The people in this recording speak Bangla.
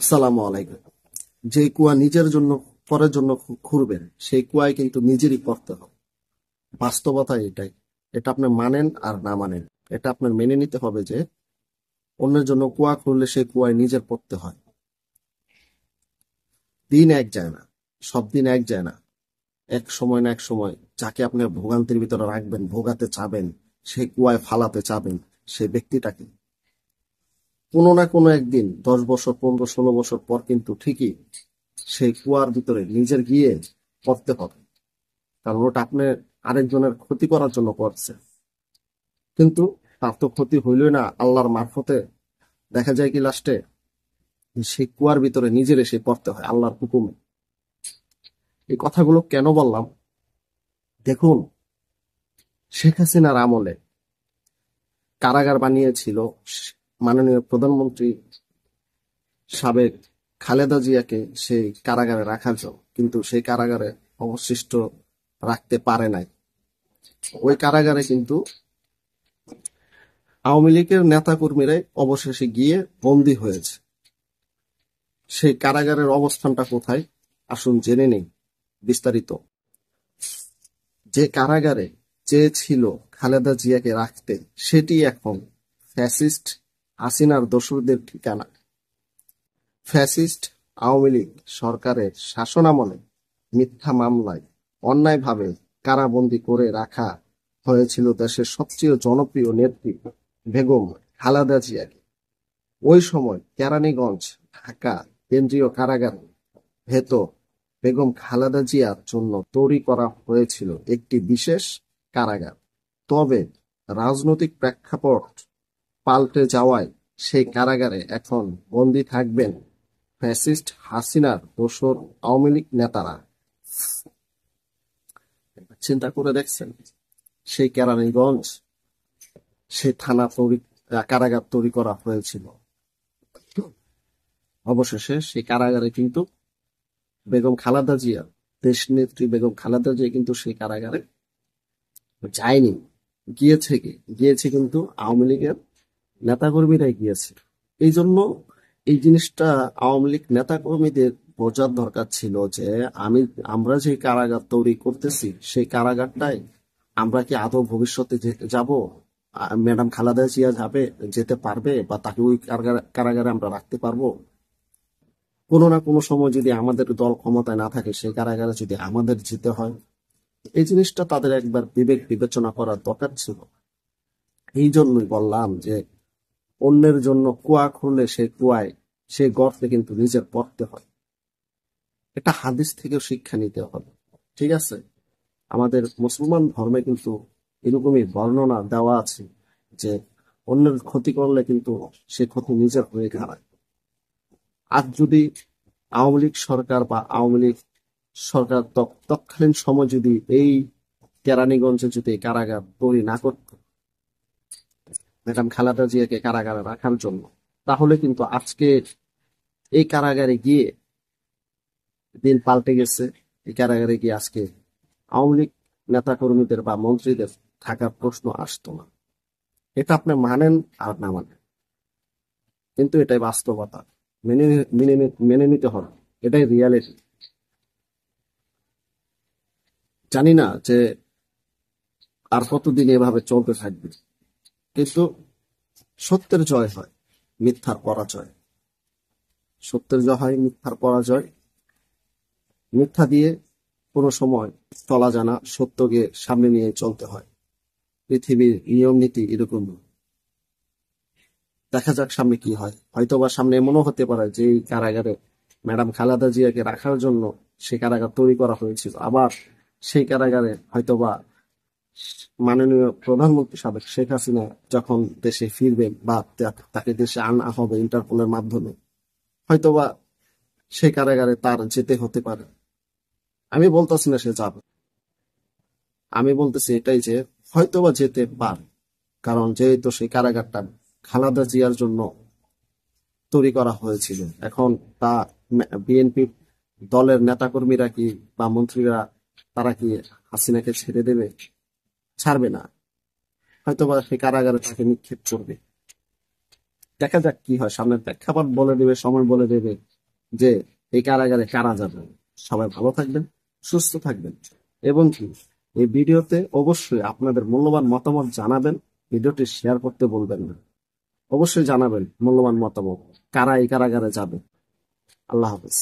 আসসালামু আলাইকুম। যে কুয়া নিজের জন্য পরের জন্য খুঁড়বেন সেই কুয়ায় কিন্তু নিজেরই পড়তে হবে। বাস্তবতা এটাই। এটা আপনি মানেন আর না মানেন, এটা আপনার মেনে নিতে হবে যে অন্যের জন্য কুয়া খুঁড়লে সেই কুয়ায় নিজের পড়তে হয়। দিন এক যায় না, সব দিন এক যায় না। এক সময় না এক সময় যাকে আপনি ভোগান্তির ভিতরে রাখবেন, ভোগাতে চাবেন, সেই কুয়ায় ফালাতে চাবেন, সেই ব্যক্তিটাকে কোনো না কোনো একদিন 10 বছর, 15, 16 বছর পর কিন্তু ঠিকই সেই কুয়ার ভিতরে নিজের গিয়ে পড়তে হবে। কারণ ওটা আপনি আরেকজনের ক্ষতি করার জন্য করছে, কিন্তু তার তো ক্ষতি হইলই না। আল্লাহর মারফতে দেখা যায় কি লাস্টে সেই কুয়ার ভিতরে নিজের এসে পড়তে হয় আল্লাহর হুকুমে। এই কথাগুলো কেন বললাম? দেখুন, শেখ হাসিনার আমলে কারাগার বানিয়েছিল মাননীয় প্রধানমন্ত্রী সাবেক খালেদা জিয়াকে সেই কারাগারে রাখার জন্য, কিন্তু সেই কারাগারে অবশিষ্ট রাখতে পারে নাই। ওই কারাগারে কিন্তু আওয়ামী লীগের নেতা কর্মীরাই অবশেষে গিয়ে বন্দী হয়েছে। সেই কারাগারের অবস্থানটা কোথায় আসুন জেনে নেই বিস্তারিত। যে কারাগারে চেয়েছিল খালেদা জিয়াকে রাখতে, সেটি এখন ফ্যাসিস্ট হাসিনার দোসরদের ঠিকানা। ফ্যাসিস্ট আওয়ামী লীগ সরকারের শাসনামলে মিথ্যা মামলায় অন্যায়ভাবে কারাবন্দী করে রাখা হয়েছিল দেশের সবচেয়ে জনপ্রিয় নেত্রী বেগম খালেদা জিয়াকে। ওই সময় কেরানীগঞ্জ ঢাকা কেন্দ্রীয় কারাগার ভেতর বেগম খালেদা জিয়ার জন্য তৈরি করা হয়েছিল একটি বিশেষ কারাগার। তবে রাজনৈতিক প্রেক্ষাপট পাল্টে যাওয়ায় সেই কারাগারে এখন বন্দী থাকবেন ফ্যাসিস্ট হাসিনার দোসর আওয়ামী লীগ নেতারা। চিন্তা করে দেখছেন, সেই কেরানীগঞ্জ সেই থানা তৈরি, কারাগার তৈরি করা হয়েছিল। অবশেষে সেই কারাগারে কিন্তু বেগম খালেদা জিয়া, দেশ নেত্রী বেগম খালেদা জিয়া কিন্তু সেই কারাগারে যায়নি। গিয়েছে কিন্তু আওয়ামী লীগের নেতাকর্মীরাই গিয়েছে। এই জন্য এই জিনিসটা আওয়ামী লীগ নেতাকর্মীদের বোঝার দরকার ছিল যে আমরা যে কারাগার তৈরি করতেছি সেই কারাগারটাই আমরা কি আদৌ ভবিষ্যতে যাব? ম্যাডাম খালেদা জিয়া যেতে পারবে, বা তাকে ওই কারাগারে আমরা রাখতে পারবো? কোনো না কোনো সময় যদি আমাদের দল ক্ষমতায় না থাকে, সেই কারাগারে যদি আমাদের যেতে হয়, এই জিনিসটা তাদের একবার বিবেক বিবেচনা করার দরকার ছিল। এই জন্যই বললাম যে অন্যের জন্য কুয়া খুঁড়লে সেই গর্তে কিন্তু নিজের পড়তে হয়। এটা হাদিস থেকেও শিক্ষা নিতে হবে। ঠিক আছে, আমাদের মুসলমান ধর্মে কিন্তু এরকমই বর্ণনা দেওয়া আছে যে অন্যের ক্ষতি করলে কিন্তু সে ক্ষতি নিজের হয়ে দাঁড়ায়। আজ যদি আওয়ামী লীগ সরকার বা আওয়ামী লীগ সরকার তৎকালীন সময় যদি এই কেরানীগঞ্জে যদি কারাগার তৈরি না করত ম্যাডাম খালেদা জিয়াকে কারাগারে রাখার জন্য, তাহলে কিন্তু আজকে এই কারাগারে গিয়ে দিন পাল্টে গেছে। এই কারাগারে গিয়ে আজকে আওয়ামী লীগ নেতা কর্মীদের বা মন্ত্রীদের থাকার প্রশ্ন আসতো না। এটা আপনি মানেন আর না মানেন, কিন্তু এটাই বাস্তবতা। মেনে মেনে মেনে নিতে হবে, এটাই রিয়ালিটি। জানি না যে আর কতদিন এভাবে চলতে থাকবে, কিন্তু সত্যের জয় হয়, মিথ্যার পরাজয়। সত্যের জয় হয়, মিথ্যার পরাজয়। মিথ্যা দিয়ে কোনো সময় চলা যায় না, সত্যকে সামনে নিয়ে চলতে হয়। পৃথিবীর নিয়ম নীতি এরকম। দেখা যাক সামনে কি হয়। হয়তোবা সামনে এমনও হতে পারে যে এই কারাগারে ম্যাডাম খালেদা জিয়াকে রাখার জন্য সে কারাগার তৈরি করা হয়েছিল, আবার সেই কারাগারে হয়তোবা মাননীয় প্রধানমন্ত্রী সাবেক শেখ হাসিনা যখন দেশে ফিরবেন বা তাকে দেশে আনা হবে ইন্টারপোলের মাধ্যমে, হয়তোবা সেই কারাগারে তার যেতে হতে পারে। আমি বলতেছি না সে যাবে, আমি বলতেছি এটাই যে হয়তোবা যেতে পারে। কারণ যেহেতু সেই কারাগারটা খালেদা জিয়ার জন্য তৈরি করা হয়েছিল, এখন তা বিএনপি দলের নেতাকর্মীরা কি বা মন্ত্রীরা তারা কি হাসিনাকে ছেড়ে দেবে? ছাড়বে না। হয়তোবা সেই কারাগারে তাকে নিক্ষেপ করবে। দেখা যাক কি হয়, সামনের প্রেক্ষাপট বলে দেবে, সময় বলে দেবে যে এই কারাগারে কারা যাবে। সবাই ভালো থাকবেন, সুস্থ থাকবেন, এবং কি এই ভিডিওতে অবশ্যই আপনাদের মূল্যবান মতামত জানাবেন। ভিডিওটি শেয়ার করতে বলবেন না, অবশ্যই জানাবেন মূল্যবান মতামত, কারা এই কারাগারে যাবে। আল্লাহ হাফেজ।